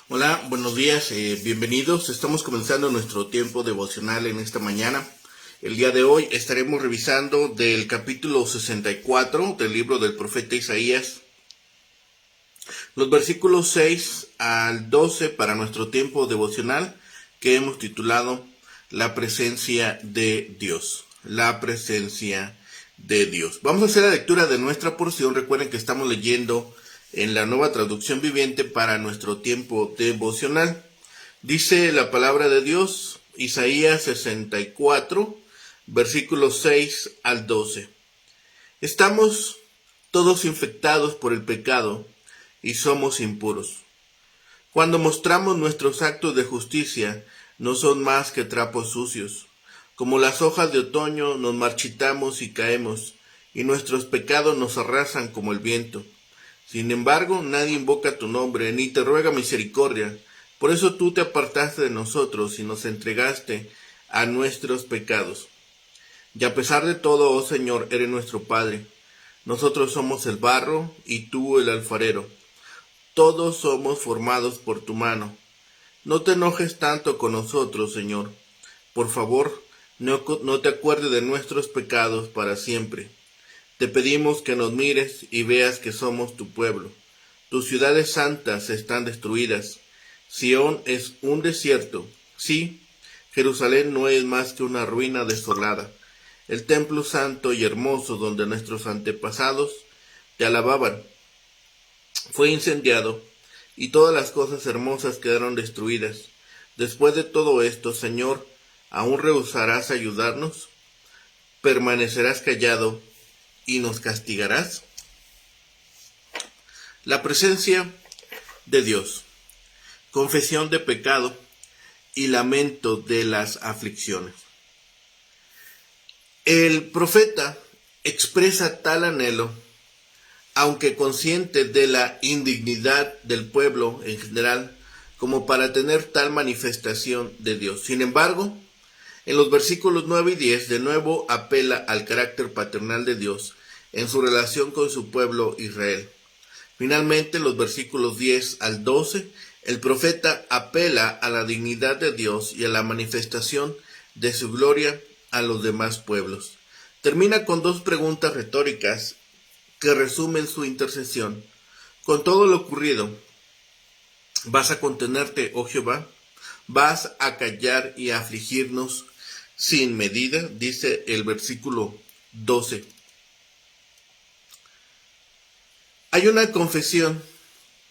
Hola, buenos días, bienvenidos. Estamos comenzando nuestro tiempo devocional en esta mañana. El día de hoy estaremos revisando del capítulo 64 del libro del profeta Isaías, los versículos 6 al 12 para nuestro tiempo devocional que hemos titulado La presencia de Dios. La presencia de Dios. Vamos a hacer la lectura de nuestra porción. Recuerden que estamos leyendo en la Nueva Traducción Viviente para nuestro tiempo devocional. Dice la palabra de Dios, Isaías 64, versículos 6 al 12. Estamos todos infectados por el pecado y somos impuros. Cuando mostramos nuestros actos de justicia, no son más que trapos sucios. Como las hojas de otoño nos marchitamos y caemos, y nuestros pecados nos arrasan como el viento. Sin embargo, nadie invoca tu nombre, ni te ruega misericordia. Por eso tú te apartaste de nosotros y nos entregaste a nuestros pecados. Y a pesar de todo, oh Señor, eres nuestro Padre. Nosotros somos el barro y tú el alfarero. Todos somos formados por tu mano. No te enojes tanto con nosotros, Señor. Por favor, no te acuerdes de nuestros pecados para siempre. Te pedimos que nos mires y veas que somos tu pueblo. Tus ciudades santas están destruidas. Sión es un desierto. Sí, Jerusalén no es más que una ruina desolada. El templo santo y hermoso donde nuestros antepasados te alababan fue incendiado y todas las cosas hermosas quedaron destruidas. Después de todo esto, Señor, ¿aún rehusarás ayudarnos? ¿Permanecerás callado y nos castigarás? La presencia de Dios, confesión de pecado y lamento de las aflicciones. El profeta expresa tal anhelo, aunque consciente de la indignidad del pueblo en general, como para tener tal manifestación de Dios. Sin embargo, en los versículos 9 y 10 de nuevo apela al carácter paternal de Dios en su relación con su pueblo Israel. Finalmente, en los versículos 10 al 12, el profeta apela a la dignidad de Dios y a la manifestación de su gloria a los demás pueblos. Termina con dos preguntas retóricas que resumen su intercesión. Con todo lo ocurrido, ¿vas a contenerte, oh Jehová? ¿Vas a callar y a afligirnos sin medida? Dice el versículo 12. Hay una confesión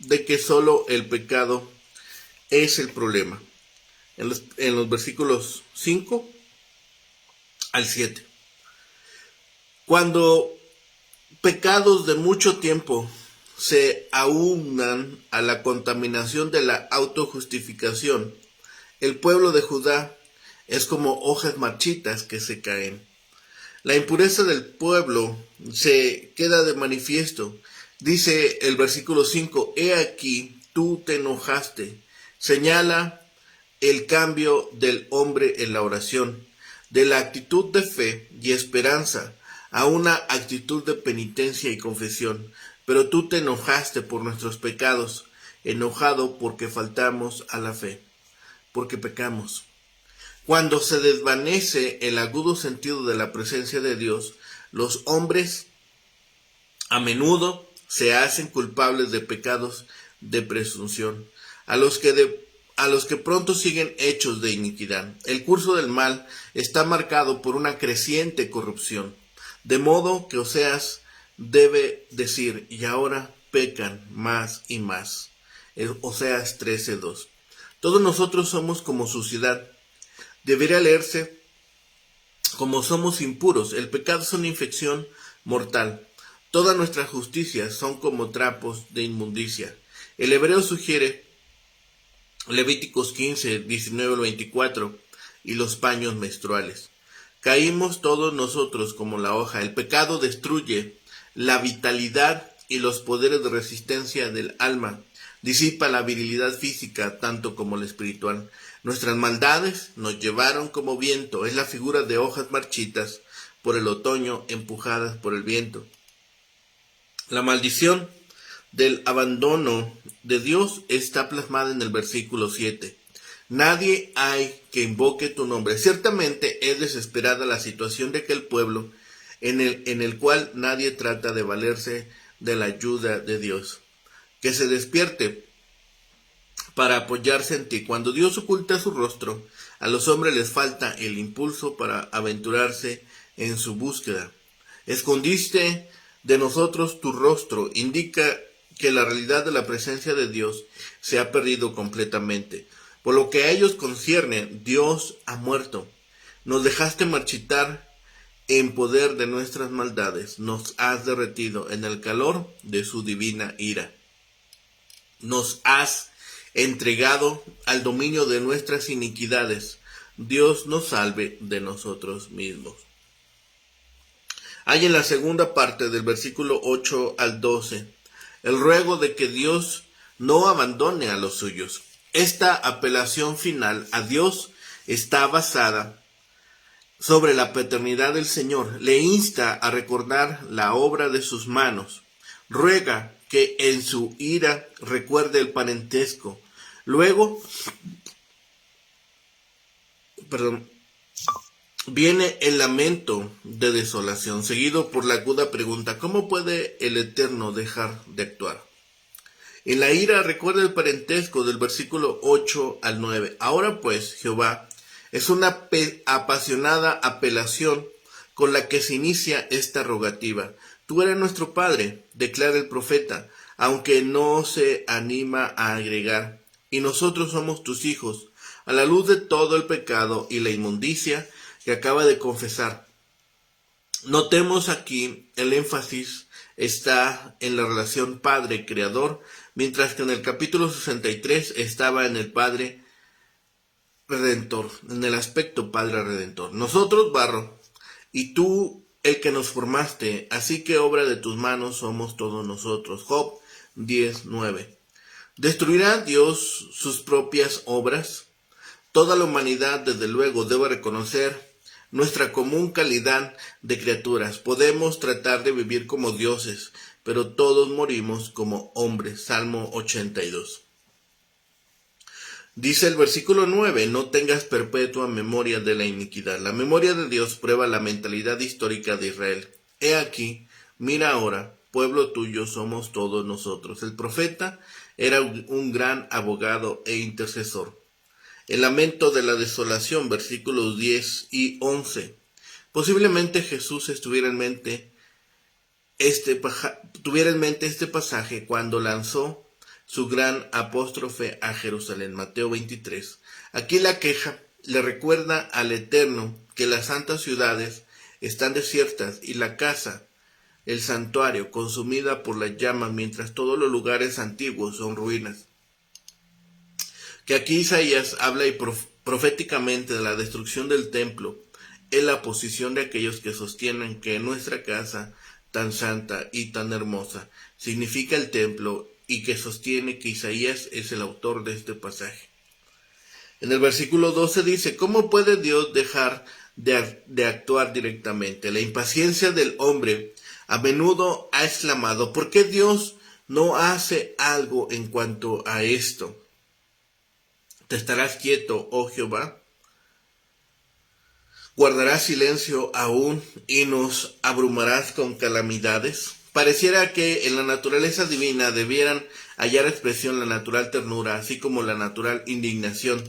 de que solo el pecado es el problema. En los versículos 5 al 7. Cuando pecados de mucho tiempo se aunan a la contaminación de la autojustificación, el pueblo de Judá es como hojas marchitas que se caen. La impureza del pueblo se queda de manifiesto. Dice el versículo 5, he aquí, tú te enojaste. Señala el cambio del hombre en la oración, de la actitud de fe y esperanza a una actitud de penitencia y confesión. Pero tú te enojaste por nuestros pecados, enojado porque faltamos a la fe, porque pecamos. Cuando se desvanece el agudo sentido de la presencia de Dios, los hombres a menudo se hacen culpables de pecados de presunción, a los que pronto siguen hechos de iniquidad. El curso del mal está marcado por una creciente corrupción, de modo que Oseas debe decir, y ahora pecan más y más. Oseas 13:2. Todos nosotros somos como suciedad. Debería leerse como somos impuros. El pecado es una infección mortal. Toda nuestra justicia son como trapos de inmundicia. El hebreo sugiere Levíticos 15, 19 al 24 y los paños menstruales. Caímos todos nosotros como la hoja. El pecado destruye la vitalidad y los poderes de resistencia del alma. Disipa la virilidad física tanto como la espiritual. Nuestras maldades nos llevaron como viento. Es la figura de hojas marchitas por el otoño empujadas por el viento. La maldición del abandono de Dios está plasmada en el versículo 7. Nadie hay que invoque tu nombre. Ciertamente es desesperada la situación de aquel pueblo en el cual nadie trata de valerse de la ayuda de Dios. Que se despierte para apoyarse en ti. Cuando Dios oculta su rostro, a los hombres les falta el impulso para aventurarse en su búsqueda. Escondiste de nosotros tu rostro, indica que la realidad de la presencia de Dios se ha perdido completamente. Por lo que a ellos concierne, Dios ha muerto. Nos dejaste marchitar en poder de nuestras maldades, nos has derretido en el calor de su divina ira. Nos has entregado al dominio de nuestras iniquidades. Dios nos salve de nosotros mismos. Hay en la segunda parte del versículo 8 al 12 el ruego de que Dios no abandone a los suyos. Esta apelación final a Dios está basada sobre la paternidad del Señor. Le insta a recordar la obra de sus manos. Ruega que en su ira recuerde el parentesco. Luego, viene el lamento de desolación, seguido por la aguda pregunta: ¿cómo puede el Eterno dejar de actuar? En la ira recuerda el parentesco del versículo 8 al 9. Ahora pues, Jehová, es una apasionada apelación con la que se inicia esta rogativa. Tú eres nuestro Padre, declara el profeta, aunque no se anima a agregar, y nosotros somos tus hijos, a la luz de todo el pecado y la inmundicia que acaba de confesar. Notemos aquí el énfasis está en la relación Padre-Creador, mientras que en el capítulo 63 estaba en el Padre Redentor, en el aspecto Padre Redentor. Nosotros barro, y tú el que nos formaste, así que obra de tus manos somos todos nosotros. Job 10:9. ¿Destruirá Dios sus propias obras? Toda la humanidad, desde luego, debe reconocer nuestra común calidad de criaturas. Podemos tratar de vivir como dioses, pero todos morimos como hombres. Salmo 82. Dice el versículo 9, no tengas perpetua memoria de la iniquidad. La memoria de Dios prueba la mentalidad histórica de Israel. He aquí, mira ahora, pueblo tuyo somos todos nosotros. El profeta era un gran abogado e intercesor. El lamento de la desolación, versículos 10 y 11. Posiblemente Jesús tuviera en mente este pasaje cuando lanzó su gran apóstrofe a Jerusalén, Mateo 23. Aquí la queja le recuerda al Eterno que las santas ciudades están desiertas y la casa, el santuario, consumida por la llama, mientras todos los lugares antiguos son ruinas. Que aquí Isaías habla proféticamente de la destrucción del templo en la posición de aquellos que sostienen que nuestra casa tan santa y tan hermosa significa el templo y que sostiene que Isaías es el autor de este pasaje. En el versículo 12 dice: ¿cómo puede Dios dejar de actuar directamente? La impaciencia del hombre a menudo ha exclamado: ¿por qué Dios no hace algo en cuanto a esto? ¿Te estarás quieto, oh Jehová? ¿Guardarás silencio aún y nos abrumarás con calamidades? Pareciera que en la naturaleza divina debieran hallar expresión la natural ternura, así como la natural indignación.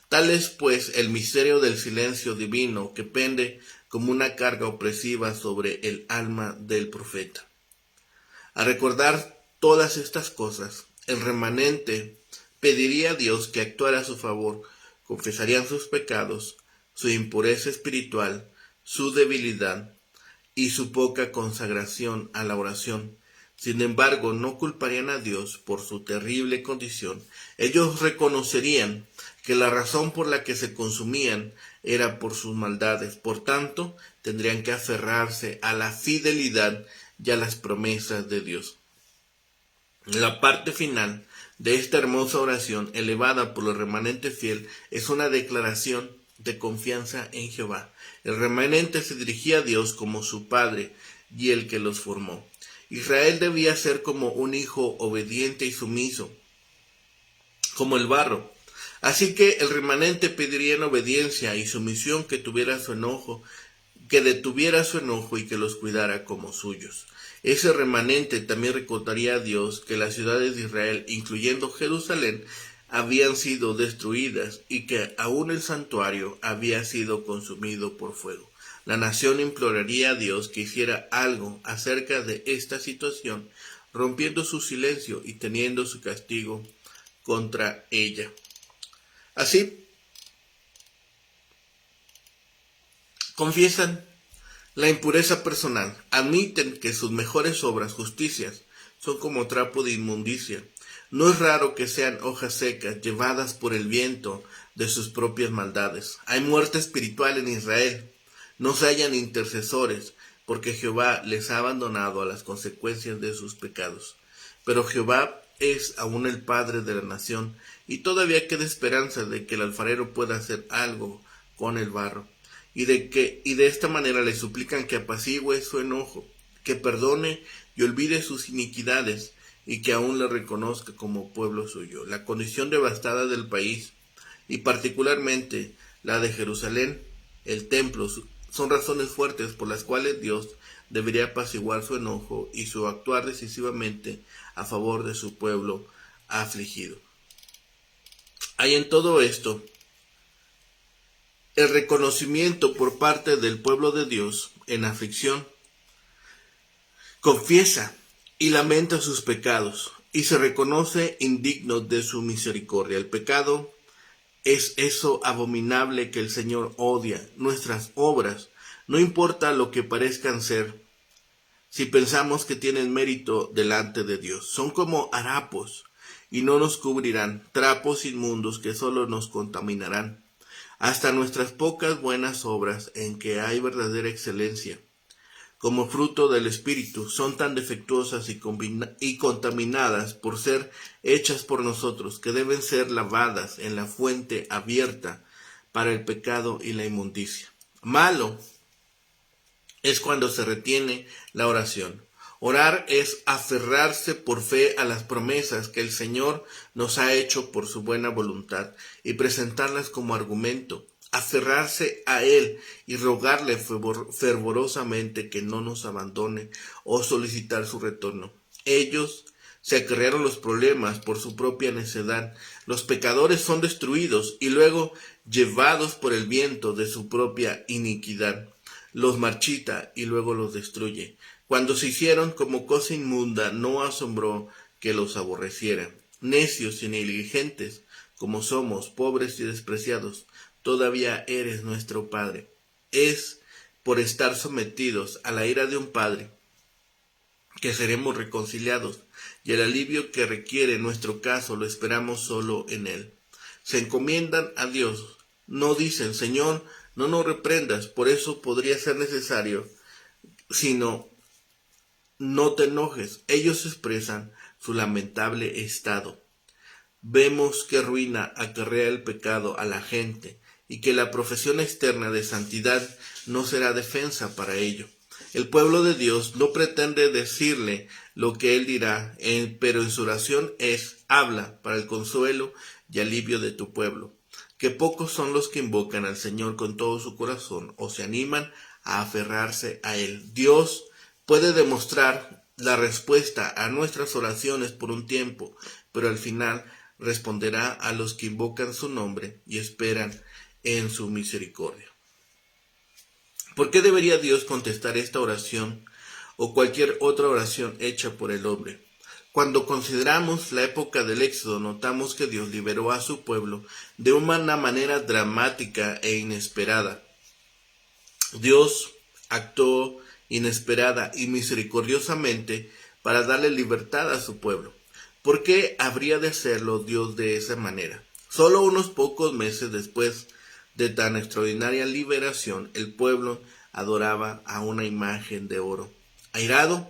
Tal es, pues, el misterio del silencio divino que pende como una carga opresiva sobre el alma del profeta. Al recordar todas estas cosas, el remanente pediría a Dios que actuara a su favor, confesarían sus pecados, su impureza espiritual, su debilidad y su poca consagración a la oración. Sin embargo, no culparían a Dios por su terrible condición. Ellos reconocerían que la razón por la que se consumían era por sus maldades. Por tanto, tendrían que aferrarse a la fidelidad y a las promesas de Dios. La parte final de esta hermosa oración, elevada por el remanente fiel, es una declaración de confianza en Jehová. El remanente se dirigía a Dios como su Padre y el que los formó. Israel debía ser como un hijo obediente y sumiso, como el barro. Así que el remanente pediría en obediencia y sumisión que detuviera su enojo y que los cuidara como suyos. Ese remanente también recordaría a Dios que las ciudades de Israel, incluyendo Jerusalén, habían sido destruidas y que aún el santuario había sido consumido por fuego. La nación imploraría a Dios que hiciera algo acerca de esta situación, rompiendo su silencio y teniendo su castigo contra ella. Así, confiesan la impureza personal, admiten que sus mejores obras, justicias, son como trapo de inmundicia. No es raro que sean hojas secas, llevadas por el viento de sus propias maldades. Hay muerte espiritual en Israel. No se hallan intercesores, porque Jehová les ha abandonado a las consecuencias de sus pecados. Pero Jehová es aún el Padre de la nación, y todavía queda esperanza de que el alfarero pueda hacer algo con el barro. Y de esta manera le suplican que apacigüe su enojo, que perdone y olvide sus iniquidades, y que aún le reconozca como pueblo suyo. La condición devastada del país, y particularmente la de Jerusalén, el templo, son razones fuertes por las cuales Dios debería apaciguar su enojo y su actuar decisivamente a favor de su pueblo afligido. Hay en todo esto el reconocimiento por parte del pueblo de Dios en aflicción. Confiesa y lamenta sus pecados y se reconoce indigno de su misericordia. El pecado es eso abominable que el Señor odia, nuestras obras, no importa lo que parezcan ser, si pensamos que tienen mérito delante de Dios. Son como harapos y no nos cubrirán, trapos inmundos que solo nos contaminarán. Hasta nuestras pocas buenas obras en que hay verdadera excelencia, como fruto del Espíritu, son tan defectuosas y contaminadas por ser hechas por nosotros, que deben ser lavadas en la fuente abierta para el pecado y la inmundicia. Malo es cuando se retiene la oración. Orar es aferrarse por fe a las promesas que el Señor nos ha hecho por su buena voluntad y presentarlas como argumento. Aferrarse a Él y rogarle fervorosamente que no nos abandone o solicitar su retorno. Ellos se acarrearon los problemas por su propia necedad. Los pecadores son destruidos y luego llevados por el viento de su propia iniquidad. Los marchita y luego los destruye. Cuando se hicieron como cosa inmunda, no asombró que los aborreciera. Necios y negligentes, como somos, pobres y despreciados, todavía eres nuestro Padre. Es por estar sometidos a la ira de un Padre que seremos reconciliados, y el alivio que requiere nuestro caso lo esperamos solo en Él. Se encomiendan a Dios, no dicen, Señor, no nos reprendas, por eso podría ser necesario, sino, no te enojes. Ellos expresan su lamentable estado. Vemos qué ruina acarrea el pecado a la gente y que la profesión externa de santidad no será defensa para ello. El pueblo de Dios no pretende decirle lo que Él dirá, pero en su oración habla para el consuelo y alivio de tu pueblo. Que pocos son los que invocan al Señor con todo su corazón o se animan a aferrarse a Él. Dios puede demostrar la respuesta a nuestras oraciones por un tiempo, pero al final responderá a los que invocan su nombre y esperan en su misericordia. ¿Por qué debería Dios contestar esta oración o cualquier otra oración hecha por el hombre? Cuando consideramos la época del Éxodo, notamos que Dios liberó a su pueblo de una manera dramática e inesperada. Dios actuó inesperada y misericordiosamente para darle libertad a su pueblo. ¿Por qué habría de hacerlo Dios de esa manera? Solo unos pocos meses después de tan extraordinaria liberación, el pueblo adoraba a una imagen de oro. Airado,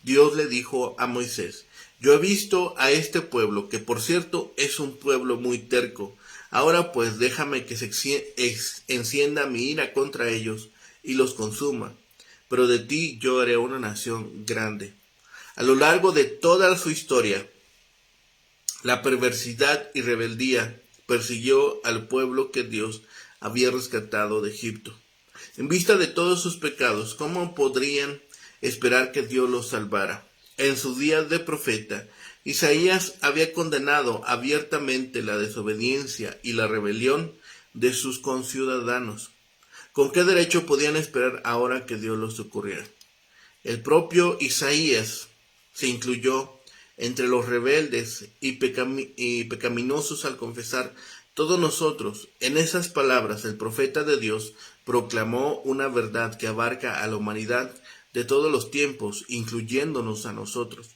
Dios le dijo a Moisés, yo he visto a este pueblo, que por cierto es un pueblo muy terco. Ahora pues déjame que se encienda mi ira contra ellos y los consuma. Pero de ti yo haré una nación grande. A lo largo de toda su historia, la perversidad y rebeldía persiguió al pueblo que Dios había rescatado de Egipto. En vista de todos sus pecados, ¿cómo podrían esperar que Dios los salvara? En su día de profeta, Isaías había condenado abiertamente la desobediencia y la rebelión de sus conciudadanos. ¿Con qué derecho podían esperar ahora que Dios los socorriera? El propio Isaías se incluyó entre los rebeldes y pecaminosos al confesar: todos nosotros. En esas palabras, el profeta de Dios proclamó una verdad que abarca a la humanidad de todos los tiempos, incluyéndonos a nosotros.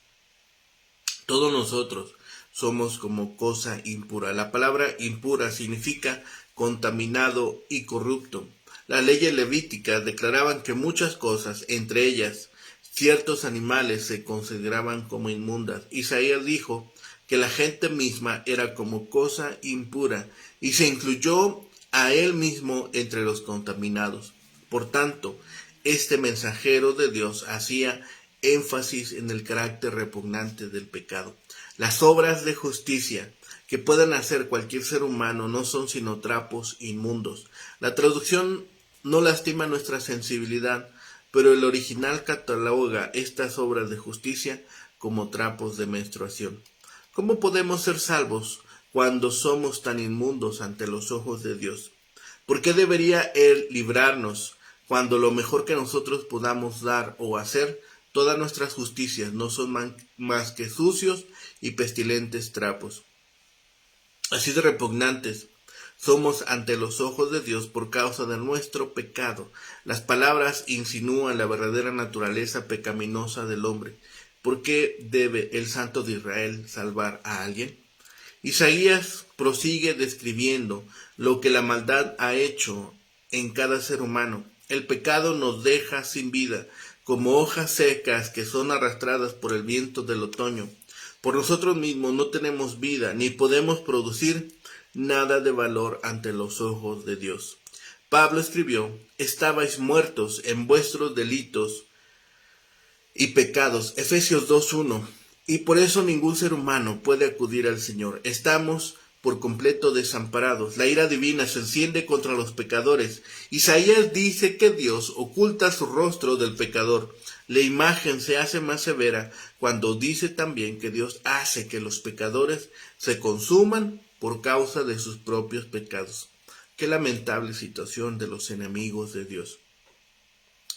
Todos nosotros somos como cosa impura. La palabra impura significa contaminado y corrupto. Las leyes levíticas declaraban que muchas cosas, entre ellas ciertos animales, se consideraban como inmundas. Isaías dijo que la gente misma era como cosa impura y se incluyó a él mismo entre los contaminados. Por tanto, este mensajero de Dios hacía énfasis en el carácter repugnante del pecado. Las obras de justicia que puedan hacer cualquier ser humano no son sino trapos inmundos. La traducción no lastima nuestra sensibilidad, pero el original cataloga estas obras de justicia como trapos de menstruación. ¿Cómo podemos ser salvos cuando somos tan inmundos ante los ojos de Dios? ¿Por qué debería Él librarnos cuando lo mejor que nosotros podamos dar o hacer, todas nuestras justicias, no son más que sucios y pestilentes trapos? Así de repugnantes somos ante los ojos de Dios por causa de nuestro pecado. Las palabras insinúan la verdadera naturaleza pecaminosa del hombre. ¿Por qué debe el Santo de Israel salvar a alguien? Isaías prosigue describiendo lo que la maldad ha hecho en cada ser humano. El pecado nos deja sin vida, como hojas secas que son arrastradas por el viento del otoño. Por nosotros mismos no tenemos vida, ni podemos producir nada de valor ante los ojos de Dios. Pablo escribió: estabais muertos en vuestros delitos y pecados, Efesios 2:1, y por eso ningún ser humano puede acudir al Señor. Estamos por completo desamparados. La ira divina se enciende contra los pecadores. Isaías dice que Dios oculta su rostro del pecador. La imagen se hace más severa cuando dice también que Dios hace que los pecadores se consuman por causa de sus propios pecados. Qué lamentable situación de los enemigos de Dios.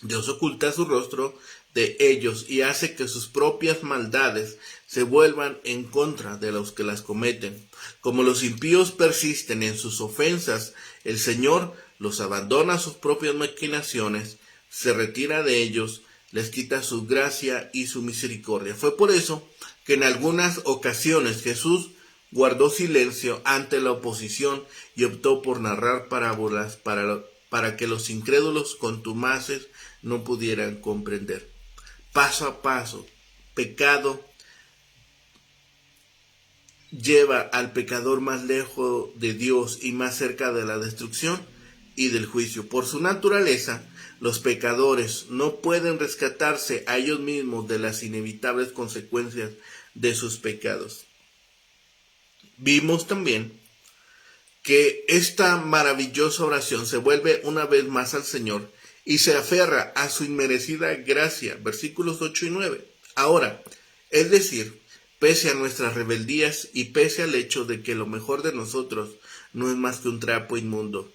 Dios oculta su rostro de ellos y hace que sus propias maldades se vuelvan en contra de los que las cometen. Como los impíos persisten en sus ofensas, el Señor los abandona a sus propias maquinaciones, se retira de ellos, les quita su gracia y su misericordia. Fue por eso que en algunas ocasiones Jesús guardó silencio ante la oposición y optó por narrar parábolas para que los incrédulos contumaces no pudieran comprender. Paso a paso, pecado lleva al pecador más lejos de Dios y más cerca de la destrucción y del juicio. Por su naturaleza, los pecadores no pueden rescatarse a ellos mismos de las inevitables consecuencias de sus pecados. Vimos también que esta maravillosa oración se vuelve una vez más al Señor y se aferra a su inmerecida gracia, versículos 8 y 9. Ahora, es decir, pese a nuestras rebeldías y pese al hecho de que lo mejor de nosotros no es más que un trapo inmundo,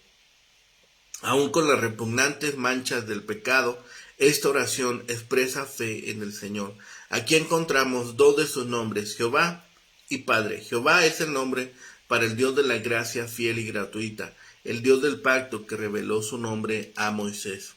aun con las repugnantes manchas del pecado, esta oración expresa fe en el Señor. Aquí encontramos dos de sus nombres, Jehová y Padre. Jehová es el nombre para el Dios de la gracia fiel y gratuita, el Dios del pacto que reveló su nombre a Moisés.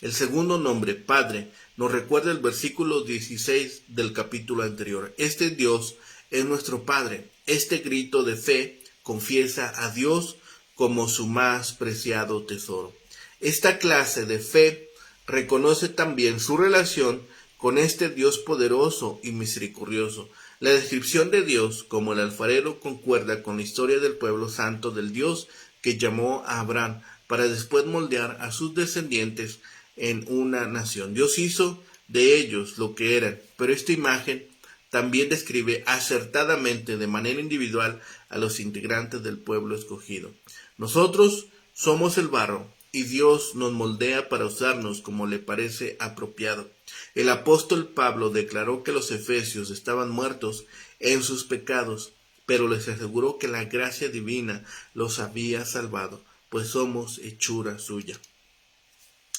El segundo nombre, Padre, nos recuerda el versículo 16 del capítulo anterior. Este Dios es nuestro Padre. Este grito de fe confiesa a Dios como su más preciado tesoro. Esta clase de fe reconoce también su relación con este Dios poderoso y misericordioso. La descripción de Dios como el alfarero concuerda con la historia del pueblo santo del Dios que llamó a Abraham para después moldear a sus descendientes en una nación. Dios hizo de ellos lo que eran, pero esta imagen también describe acertadamente de manera individual a los integrantes del pueblo escogido. Nosotros somos el barro y Dios nos moldea para usarnos como le parece apropiado. El apóstol Pablo declaró que los efesios estaban muertos en sus pecados, pero les aseguró que la gracia divina los había salvado, pues somos hechura suya.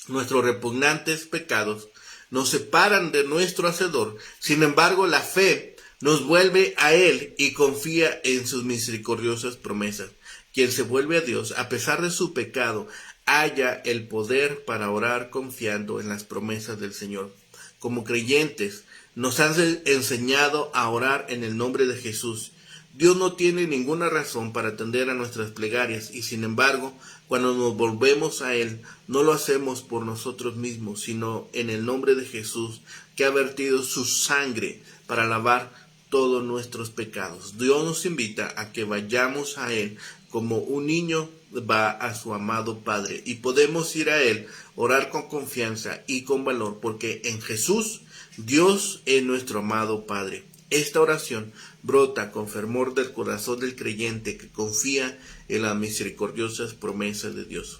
Nuestros repugnantes pecados nos separan de nuestro Hacedor. Sin embargo, la fe nos vuelve a Él y confía en sus misericordiosas promesas. Quien se vuelve a Dios, a pesar de su pecado, halla el poder para orar confiando en las promesas del Señor. Como creyentes, nos han enseñado a orar en el nombre de Jesús. Dios no tiene ninguna razón para atender a nuestras plegarias y sin embargo, cuando nos volvemos a Él, no lo hacemos por nosotros mismos, sino en el nombre de Jesús, que ha vertido su sangre para lavar todos nuestros pecados. Dios nos invita a que vayamos a Él como un niño va a su amado Padre y podemos ir a Él, orar con confianza y con valor, porque en Jesús Dios es nuestro amado Padre. Esta oración brota con fervor del corazón del creyente que confía en las misericordiosas promesas de Dios.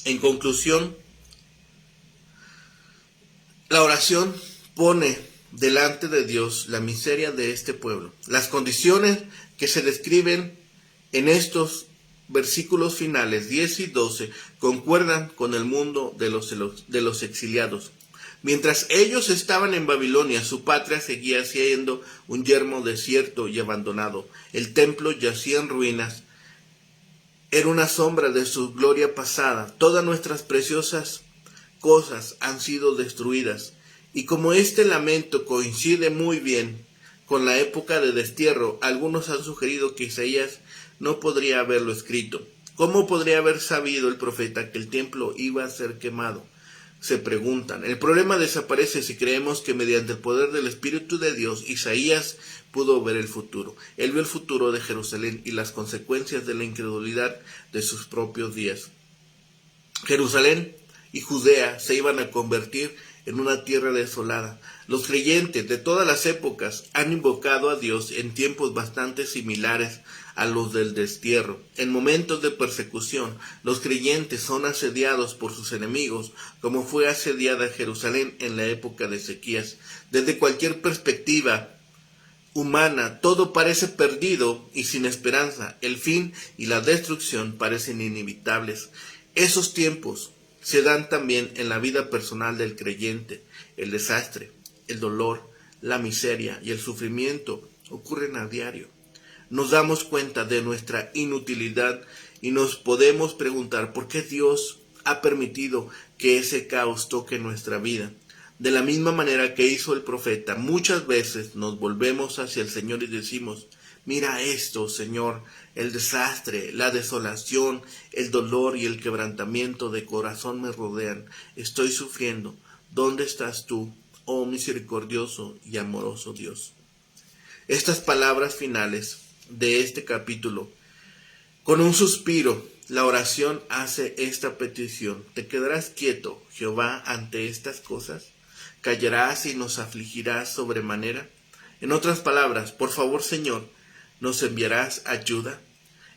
En conclusión, la oración pone delante de Dios la miseria de este pueblo. Las condiciones que se describen en estos versículos finales 10 y 12 concuerdan con el mundo de los exiliados. Mientras ellos estaban en Babilonia, su patria seguía siendo un yermo desierto y abandonado. El templo yacía en ruinas. Era una sombra de su gloria pasada. Todas nuestras preciosas cosas han sido destruidas. Y como este lamento coincide muy bien con la época de destierro, algunos han sugerido que Isaías no podría haberlo escrito. ¿Cómo podría haber sabido el profeta que el templo iba a ser quemado? Se preguntan. El problema desaparece si creemos que mediante el poder del Espíritu de Dios, Isaías pudo ver el futuro. Él vio el futuro de Jerusalén y las consecuencias de la incredulidad de sus propios días. Jerusalén y Judea se iban a convertir en una tierra desolada. Los creyentes de todas las épocas han invocado a Dios en tiempos bastante similares a los del destierro. En momentos de persecución, los creyentes son asediados por sus enemigos, como fue asediada Jerusalén en la época de Ezequías. Desde cualquier perspectiva humana, todo parece perdido y sin esperanza. El fin y la destrucción parecen inevitables. Esos tiempos se dan también en la vida personal del creyente. El desastre, el dolor, la miseria y el sufrimiento ocurren a diario. Nos damos cuenta de nuestra inutilidad y nos podemos preguntar por qué Dios ha permitido que ese caos toque nuestra vida. De la misma manera que hizo el profeta, muchas veces nos volvemos hacia el Señor y decimos: mira esto, Señor, el desastre, la desolación, el dolor y el quebrantamiento de corazón me rodean. Estoy sufriendo. ¿Dónde estás tú, oh misericordioso y amoroso Dios? Estas palabras finales de este capítulo, con un suspiro, la oración hace esta petición: ¿te quedarás quieto, Jehová, ante estas cosas? ¿Callarás y nos afligirás sobremanera? En otras palabras, por favor, Señor, ¿nos enviarás ayuda?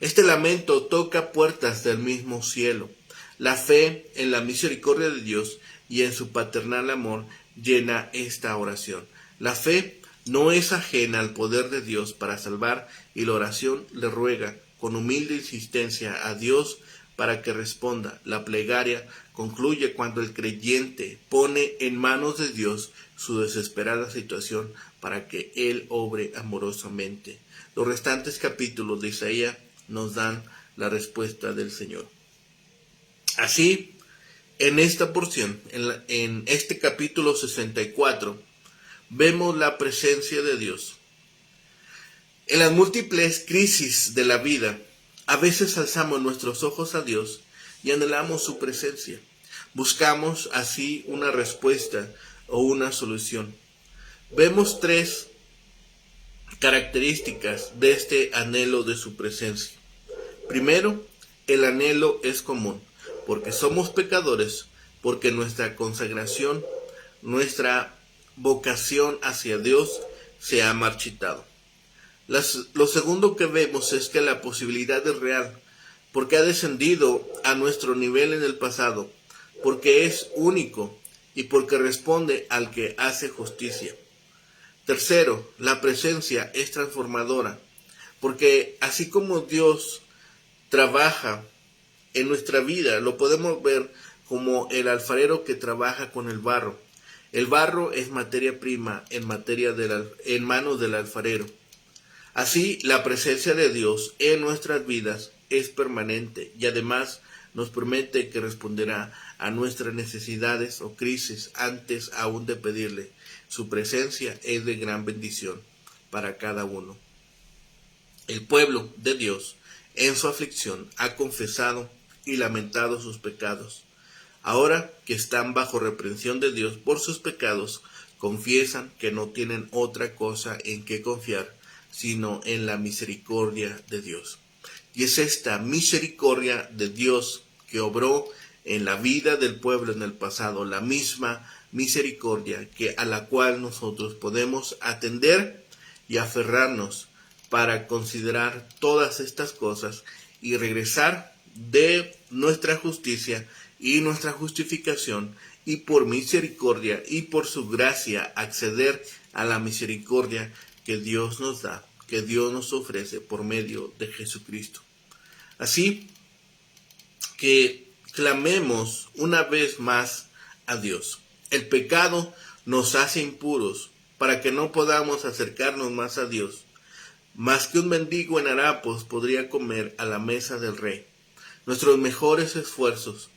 Este lamento toca puertas del mismo cielo. La fe en la misericordia de Dios y en su paternal amor llena esta oración. La fe no es ajena al poder de Dios para salvar y la oración le ruega con humilde insistencia a Dios para que responda. La plegaria concluye cuando el creyente pone en manos de Dios su desesperada situación para que Él obre amorosamente. Los restantes capítulos de Isaías nos dan la respuesta del Señor. Así, en esta porción, en este capítulo 64, vemos la presencia de Dios. En las múltiples crisis de la vida, a veces alzamos nuestros ojos a Dios y anhelamos su presencia. Buscamos así una respuesta o una solución. Vemos tres características de este anhelo de su presencia. Primero, el anhelo es común, porque somos pecadores, porque nuestra consagración nuestra vocación hacia Dios se ha marchitado. Lo segundo que vemos es que la posibilidad es real, porque ha descendido a nuestro nivel en el pasado, porque es único y porque responde al que hace justicia. Tercero, la presencia es transformadora, porque así como Dios trabaja en nuestra vida, lo podemos ver como el alfarero que trabaja con el barro. El barro es materia prima en manos del alfarero. Así, la presencia de Dios en nuestras vidas es permanente y además nos promete que responderá a nuestras necesidades o crisis antes aún de pedirle. Su presencia es de gran bendición para cada uno. El pueblo de Dios en su aflicción ha confesado y lamentado sus pecados. Ahora que están bajo reprensión de Dios por sus pecados, confiesan que no tienen otra cosa en que confiar sino en la misericordia de Dios. Y es esta misericordia de Dios que obró en la vida del pueblo en el pasado, la misma misericordia a la cual nosotros podemos atender y aferrarnos para considerar todas estas cosas y regresar de nuestra justicia y nuestra justificación y por misericordia y por su gracia acceder a la misericordia que Dios nos da, que Dios nos ofrece por medio de Jesucristo. Así que clamemos una vez más a Dios. El pecado nos hace impuros para que no podamos acercarnos más a Dios. Más que un mendigo en harapos podría comer a la mesa del rey. Nuestros mejores esfuerzos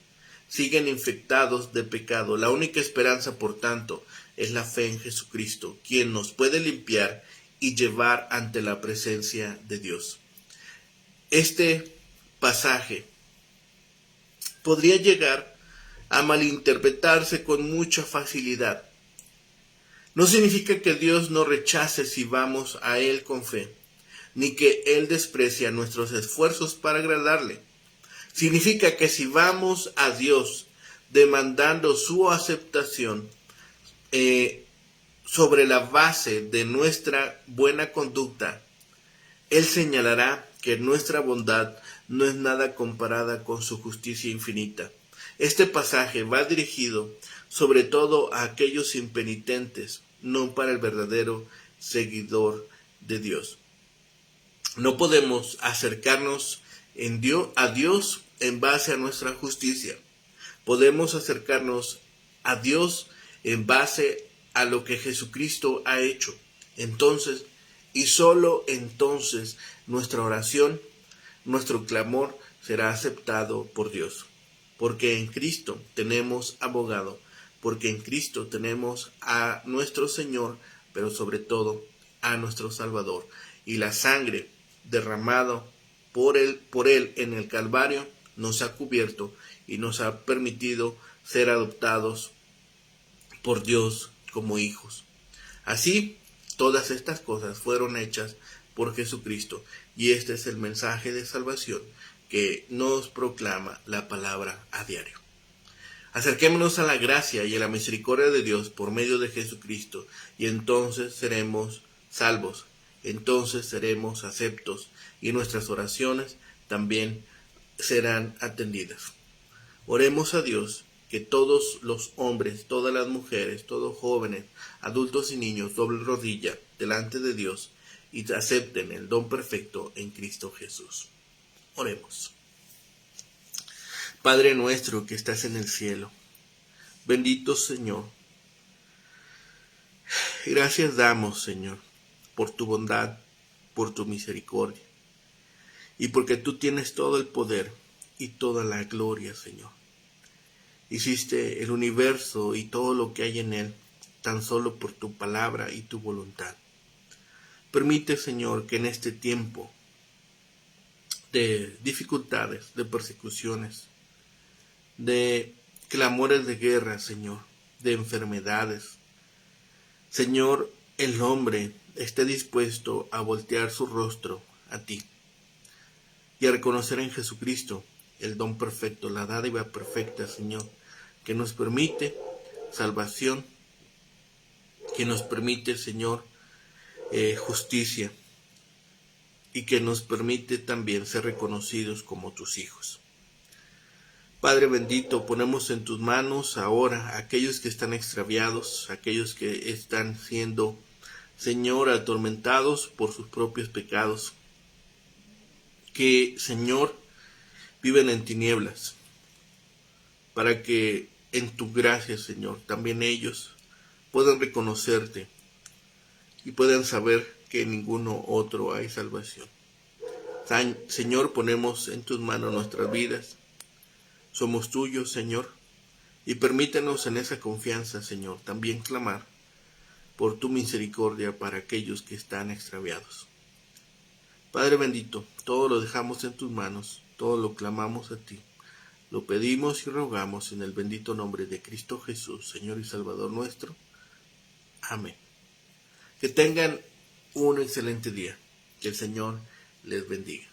siguen infectados de pecado. La única esperanza, por tanto, es la fe en Jesucristo, quien nos puede limpiar y llevar ante la presencia de Dios. Este pasaje podría llegar a malinterpretarse con mucha facilidad. No significa que Dios nos rechace si vamos a Él con fe, ni que Él desprecia nuestros esfuerzos para agradarle. Significa que si vamos a Dios demandando su aceptación sobre la base de nuestra buena conducta, Él señalará que nuestra bondad no es nada comparada con su justicia infinita. Este pasaje va dirigido sobre todo a aquellos impenitentes, no para el verdadero seguidor de Dios. No podemos acercarnos a Dios en base a nuestra justicia. Podemos acercarnos a Dios en base a lo que Jesucristo ha hecho. Entonces, y solo entonces, nuestra oración, nuestro clamor será aceptado por Dios. Porque en Cristo tenemos abogado, porque en Cristo tenemos a nuestro Señor, pero sobre todo a nuestro Salvador. Y la sangre derramada por él en el Calvario nos ha cubierto y nos ha permitido ser adoptados por Dios como hijos. Así, todas estas cosas fueron hechas por Jesucristo, y este es el mensaje de salvación que nos proclama la palabra a diario. Acerquémonos a la gracia y a la misericordia de Dios por medio de Jesucristo, y entonces seremos salvos, entonces seremos aceptos, y nuestras oraciones también serán atendidas. Oremos a Dios que todos los hombres, todas las mujeres, todos jóvenes, adultos y niños doblen rodilla delante de Dios y acepten el don perfecto en Cristo Jesús. Oremos. Padre nuestro que estás en el cielo, bendito Señor, gracias damos, Señor, por tu bondad, por tu misericordia, y porque tú tienes todo el poder y toda la gloria, Señor. Hiciste el universo y todo lo que hay en él, tan solo por tu palabra y tu voluntad. Permite, Señor, que en este tiempo de dificultades, de persecuciones, de clamores de guerra, Señor, de enfermedades, Señor, el hombre esté dispuesto a voltear su rostro a ti y a reconocer en Jesucristo el don perfecto, la dádiva perfecta, Señor, que nos permite salvación que nos permite, Señor, justicia, y que nos permite también ser reconocidos como tus hijos. Padre bendito, ponemos en tus manos ahora a aquellos que están extraviados, aquellos que están siendo, Señor, atormentados por sus propios pecados, que, Señor, viven en tinieblas, para que en tu gracia, Señor, también ellos puedan reconocerte y puedan saber que en ninguno otro hay salvación. Señor, ponemos en tus manos nuestras vidas. Somos tuyos, Señor, y permítenos en esa confianza, Señor, también clamar por tu misericordia para aquellos que están extraviados. Padre bendito, todo lo dejamos en tus manos, todo lo clamamos a ti. Lo pedimos y rogamos en el bendito nombre de Cristo Jesús, Señor y Salvador nuestro. Amén. Que tengan un excelente día. Que el Señor les bendiga.